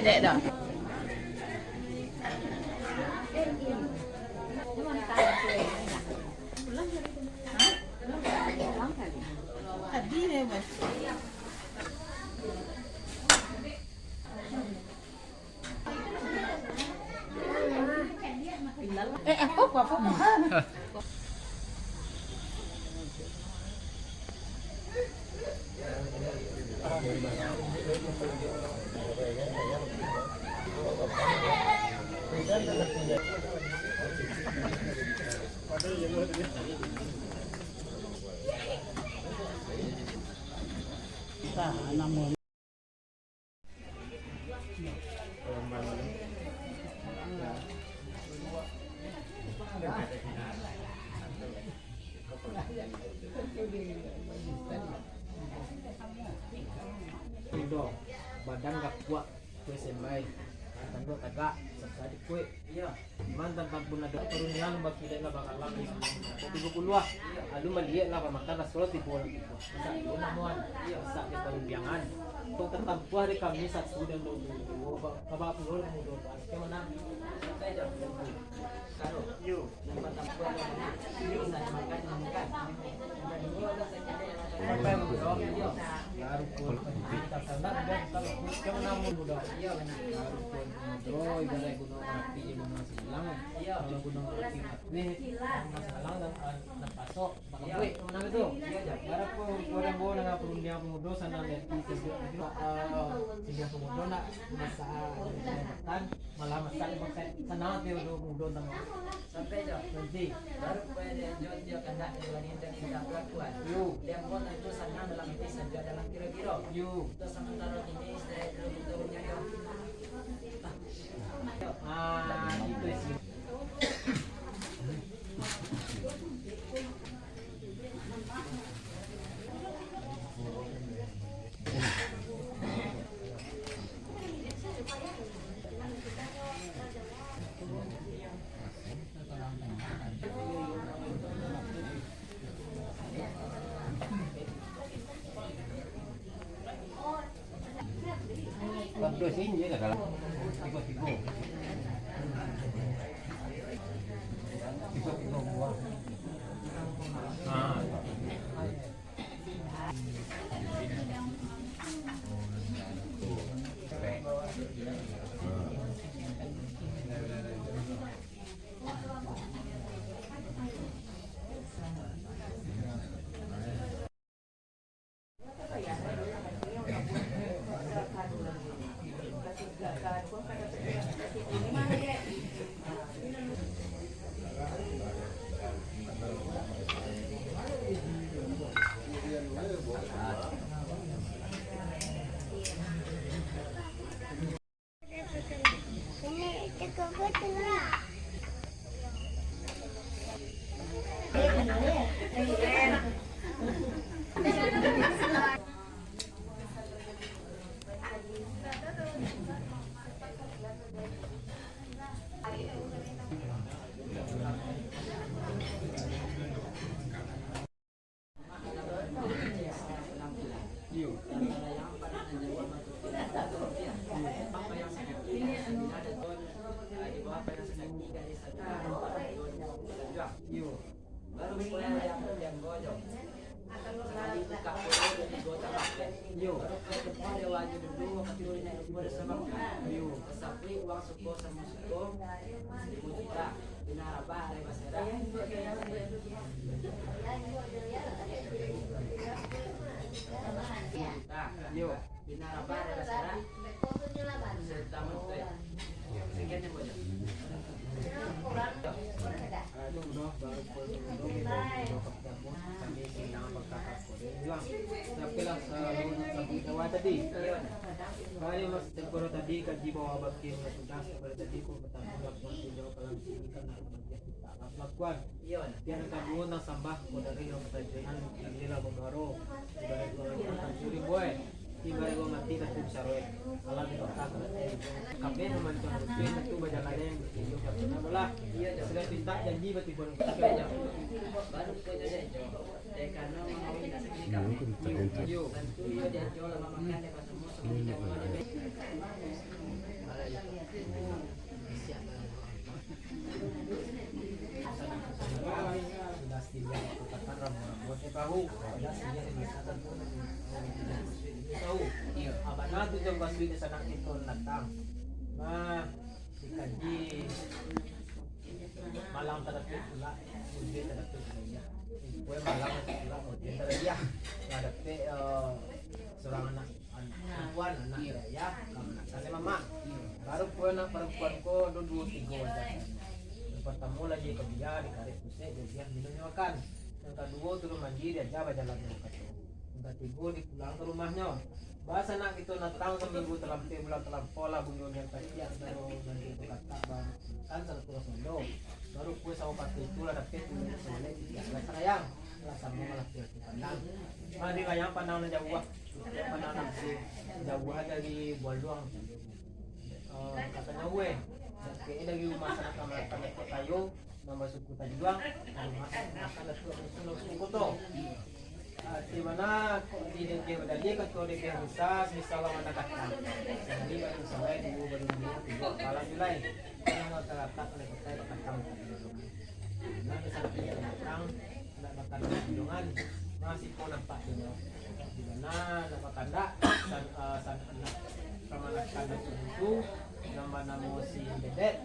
dek dah. Tadi ni mas. Apa? Namun badan gak kuat kue sembai tanggo tagak sakit kue iya mantan tampun ada perunyan bagi dia bakal lagi 30 ah alu melihat lah makan rasul di bola masa namuan iya sak di perunjangan to tetap buah di kami sak sudah do kabak pulur mudo ke mana santai jam karo yo nampak tampua yo saya makan apa yang mudo yo baru pun kita sadar dan kalau ke mana mudo iya benar baru pun mudo ibarat gunung api gunung silang iya kalau gunung api nih masalah dan pasok bakal gue mana itu baru pun orang bawa dengan perundian pemudo sana leti sehingga pemudo nak masa tan malah masa pakai sana dia udah pemudo tang sampai jauh nanti baru pada jauh dia kandak dari dan kita pelakuan yuk dia mau itu sana dalam itu saja dalam kira-kira yuk itu sementara ini saya belum tahu nyari itu sih Dua sini je kalau tiga-tiga buah. Baru mulai yang gojok. Sekali buka dulu di gota pakai. Baru ketemu dia wajib dulu ketiduran naik bersama. Kesapi uang suko sama suko. 10 juta. Binaraba ada basera. Yuk, binaraba ada basera. Serta menteri. Sekian yang gojok. Tadi, kali mas temporo tadi kaji bawa bakin sudah seperti tadi ko bertambah waktu jauh kalau sini kan kita lakukan. Dia akan buat nang sambah ko dari yang pertanyaan inilah bongaro. Ibarat orang curi boy. Ibarat gua mati tak bisa roe. Kalau di kota kafe naman to harusnya itu bajalan yang video kapten bola. Sudah minta janji berarti baru baru ko jadi karena mau Malang tadapit pula, hindi tadapit pula. Kue malang pula, hindi tadapit. Tadapit seorang anak perempuan anak ya, kasih mama. Baru kue anak perempuan ko dulu 3 aja. Yang pertama lagi ke dia dikarik pusing dia minumnya makan. Yang kedua turun mandiri aja berjalan ke rumah. Yang ketiga dipulang ke rumahnya. Bahasa nak itu natang seminggu terlampau bulan terlampau lah bunyinya tadi ya baru nanti itu kata bang kan satu solo baru kue sama pati itu lah dapet dulu soalnya ya sayang lah sama malah dia pandang mandi layang pandang jauh pandang nafsu jauh dari buah doang katanya gue kayaknya dari rumah sana kamar kamar kayu nama suku tadi doang makan itu suku tuh di mana di DG Badali ketua DG besar misalnya menegakkan jadi baru sampai dulu baru dulu kalau Julai yang terletak oleh kota Batam nah misalnya kita datang tidak makan kunjungan masih pun nampak di mana nama kanda san anak kemanakan itu nama si Dedet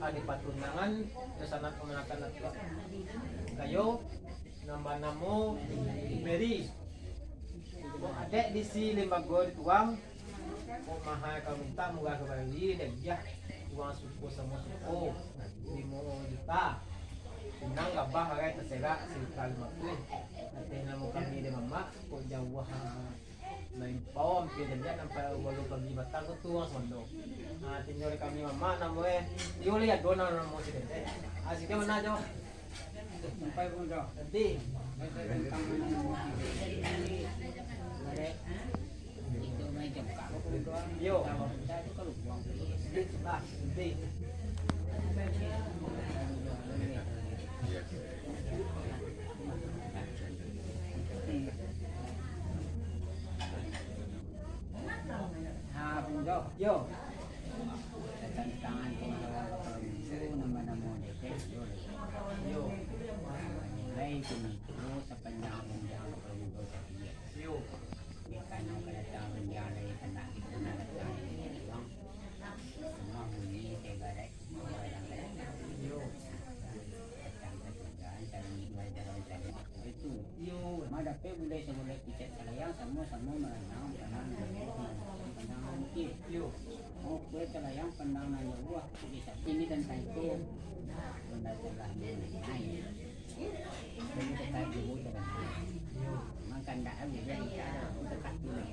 ada patunangan terus anak kemanakan kayo nambah namo Mary kung adek di si limbagor tuang kung mahal ka minta muga ka bali dia tuang suko sa mo suko 5 juta unang gabah kagay tasera si kalmatu natin na mo kami di mama kung jawah na impawam pinagyan ang walo pagibatang ko tuang sondo tinyo kami mama na mo yuli ya doon na mo si dente asik ka manajo sampai pun dah. Nanti. Itu macam kalau yo. Nanti. Yo. Tangan nama-nama yo. Ay tumito sa panahon niya ang pagmundo sa iya. Yo. Di kanang kalatawan niya ay kanakit na nalatay niya. Semua bunyi tegarai orang lain. Yo. Datang ke tujuan dan mulai dari itu. Yo. Madape budaya semula kita sayang sama-sama merenang pandangan kita. Yo. Oh, kue telayang pandangan Jawa bisa ini dan itu. Benda telah mengenai. Jadi kita dulu dengan makan dah habis jadi ada dekat dulu.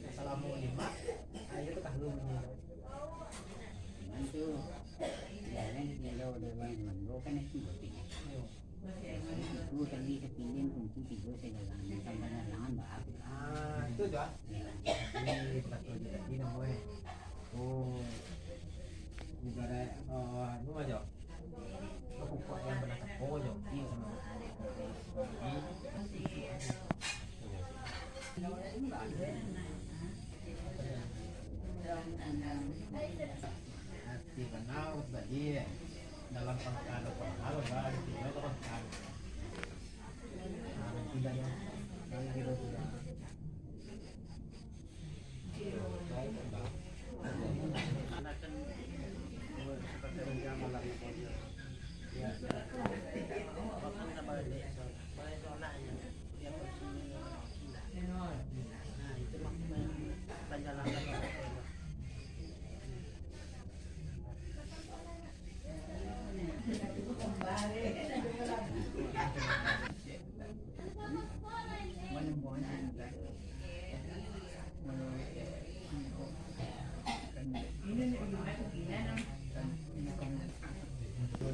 Assalamualaikum. Ayo tu kahlu ni. Nanti jalan jauh dengan bukan itu. Itu tadi kepingin untuk tidur saya jalan sampai jalan bah. Itu dah. Ini betul jadi namanya. Oh. Ibarat nu aja. Aku kok yang pernah tahu je. Ini sama. Hati kenal tadi dalam pengkalan baru di sini itu pengkalan. Tidak ya, dari itu tidak. Anak kan seperti rencana malam itu. Ya, apa nama dia? Boleh sonanya. Dia posisi. Nah, itu maksudnya perjalanan.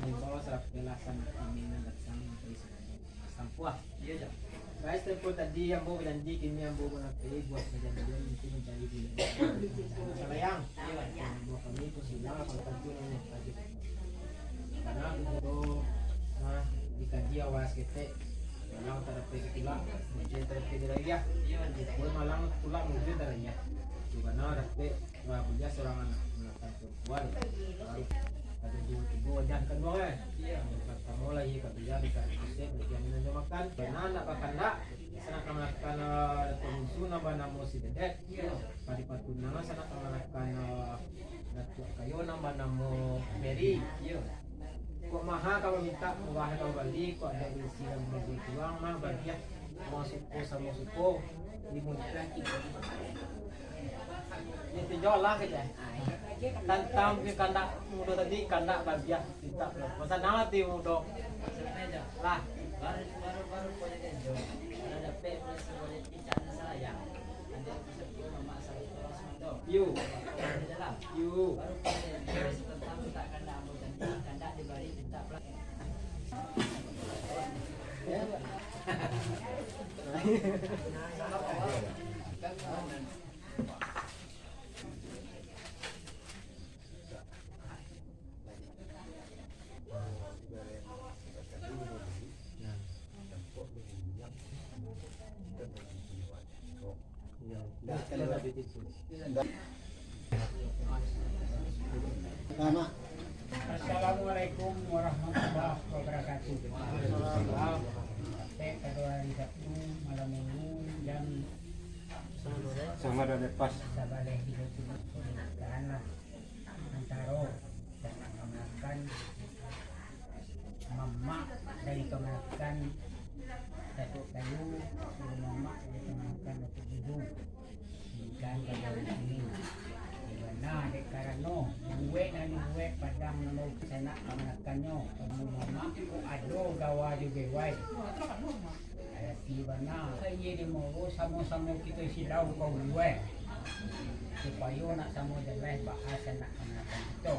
Di bawah serap jelasan kami datang dari Sampuah, iya aja. Guys, tempo tadi yang bawa janji kini yang bawa nanti buat perjanjian itu mencari di sayang. Bawa kami itu silang kalau tentu ini tadi. Karena itu nah dikaji awas kita malang terapi tulang, mungkin terapi darahnya. Boleh malang tulang mungkin darahnya. Juga nah terapi punya seorang anak melakukan perempuan. Ada dua dan kedua kamu lagi kerja di kampus bagian minum makan karena nak kakanda sana melakukan pengusun apa nama si dedek pada patunang sana melakukan datuk kayu nama Mary kok mahal kalau minta murah kalau balik kok ada isi yang bagi uang mah bagi ya mau suku sama suku dimudahkan ini jual lah kita tantang kanda mudo tadi kanda bagian kita masa nama ti mudo lah baru punya jo ada pe boleh bicara saya ada sebelum mama saya terus mudo you baru punya tentang tak kanda mau janji kanda diberi minta plat Assalamualaikum warahmatullahi wabarakatuh. Kedua hari Sabtu malam minggu jam sama ada pas sabale hidup karena antara dan mengamalkan mama dari kemenangan Datuk Kayu dari mama dari kemenangan Datuk Bidu ikan pada ini dimana dek karano buwe na buwe padang namo sana kemenangannya kamu mama ko ado gawa juga wai tiba na kaya di mo samo-samo kita silaw ko buwe supaya nak samo dalay bahasa nak kemenangan itu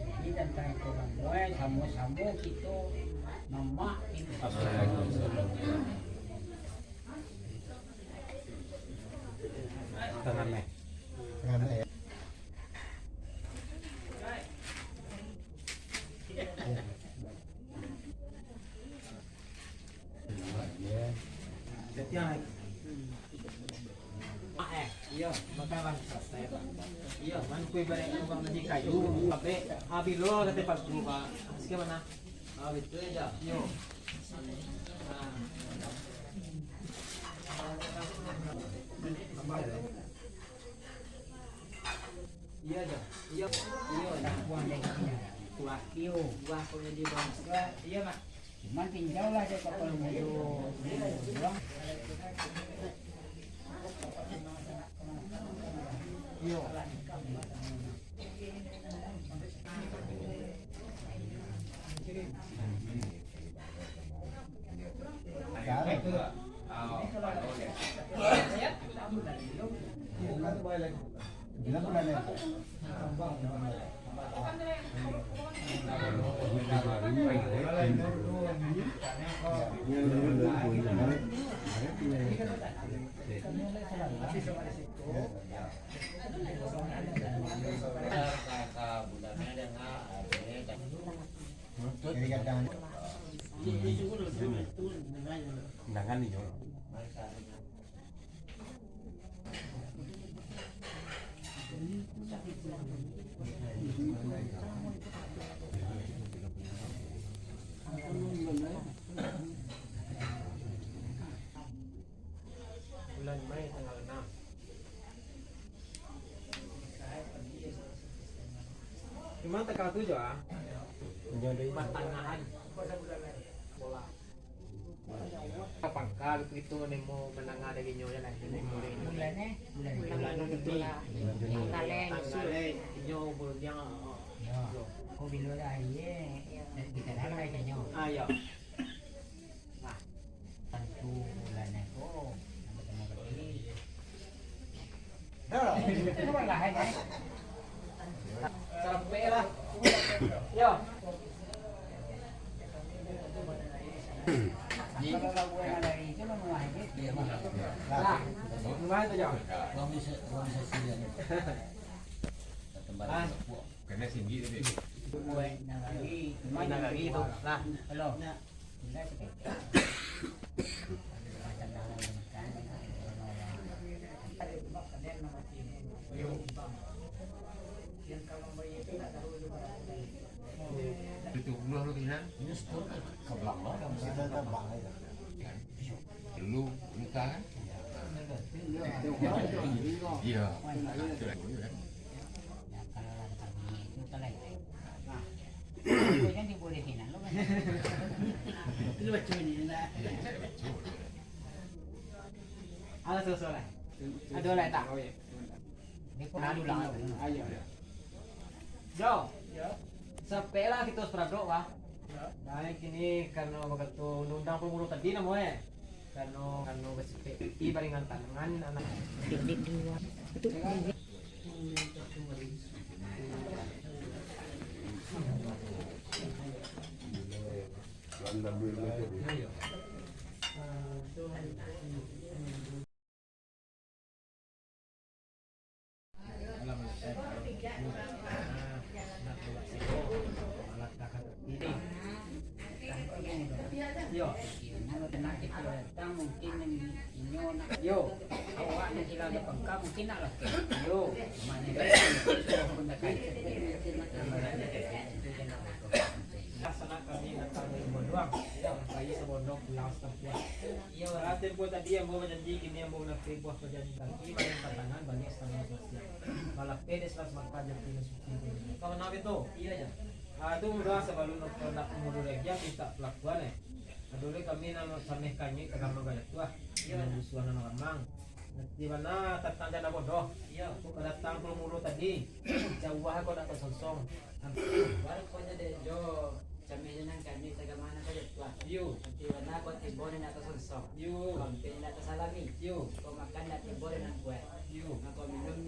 jadi tentang ko buwe samo-samo kita mama ini tangan nih iya makawan selesai iya man kuy bare ubang nanti kayu abe abi lo kate pagbuka sige mana abi tu aja yo iya aja iya tak buang dari sini kuah iyo kuah punya di bawah iya mak cuman tinggal lah dia kapal medo buang iyo undangan nih yo bulan Mei tanggal 6 gimana tanggal 7 ah pertengahan bola pangkal itu nemo menangah dari nyonya lah nemo bulannya bulan itu tanggal nyo bulan yang ko bilo dah ye kita dah lah nyo ayo nah tentu bulannya ko nama berarti dah itu cuma lah ya sampai lah yo kalau lagu yang ada itu Lah, gimana tuh Jong? Ah, Kena tinggi tadi. mana lagi itu? Lah, Halo. Itu umur lu kena. Dulu muka kan? Iya. Jangan dibolehin lo kan. Itu lucu ini lah. ada sesuatu. Ada oleh tak? Ini pun ada ulang. Ayo. Jo, sepela kita separuh wah. Nah kini karena waktu undang pemuluh tadi namanya. Karena besipe ibaringan tangan anak. Yo, Kalau kena kita datang mungkin inyo nak yo, awak nak sila ada pangka mungkin nak lah. yo. Mana benda kait. Sana kami datang dari Bondoang, bayi sebondok pulang setempat. Iya, berarti buat tadi yang mau berjanji kini yang mau nak buah berjanji lagi banyak tantangan banyak setengah sosial. Kalau pedes lah semak pajak tidak suci. Kawan nabi tu, iya aja. Itu udah sebelum nak mundur lagi kita pelakuan Dulu kami nama sameh kanyi ke kamar banyak tua, yang musuhan nama mang. Di mana tatang jana bodoh, iya, aku datang ke mulu tadi, jauh aku nak sosong. Baru kau jadi jo kami jenang kami tagamana saja tua. Yo, Di mana kau tibon nak sonsong. yo, Kampin nak salami. yo, Kau makan nak tibon nak buat. yo. Kau minum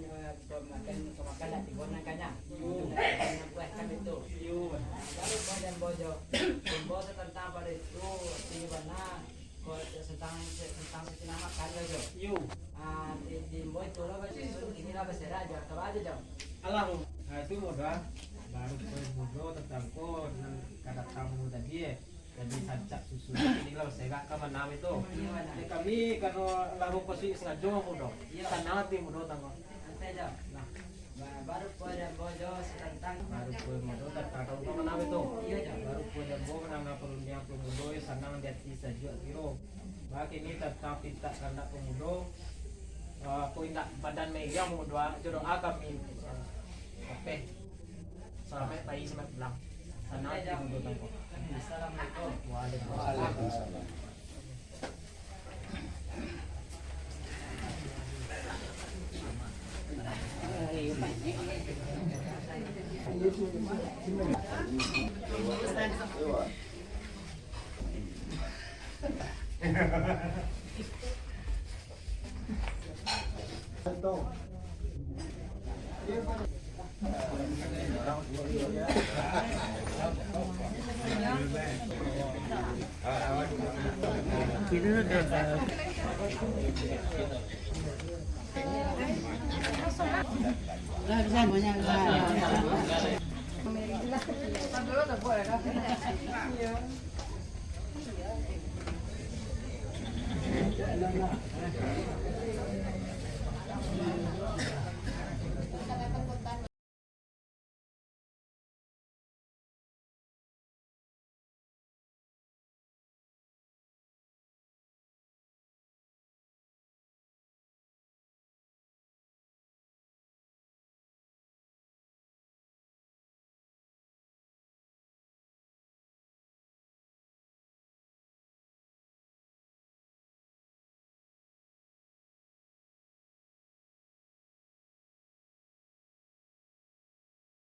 kau makan nak tibon nak kanyang. Yo. Nak buat kami tu. Yo, Baru kau dan bojo. Bojo tentang pada itu di mana kau tentang tentang makan jo. yo. Di boy tu lah betul ini lah bersera jo. Kau aja jo. Alah, itu modal baru mudo tentang ko dan kata tamu tadi jadi sancak susu ini lah saya gak kapan nama itu. Jadi kami kalau lalu posisi sengaja mudo, karena nanti mudo tanggo. Santai jo. Nah, Baru kau dan bojo tentang baru kue mudo tentang kamu nama itu. iya jo. Baru kue dan bo menang perundingan pemudo sana dia bisa jual kiro. Bagi ini tentang pita karena pemudo. Kue nak badan meja mudo jodoh kami. Oke. Sampai bayi semat belang. Sana nanti mudo tanggo. Assalamualaikum. Waalaikumsalam.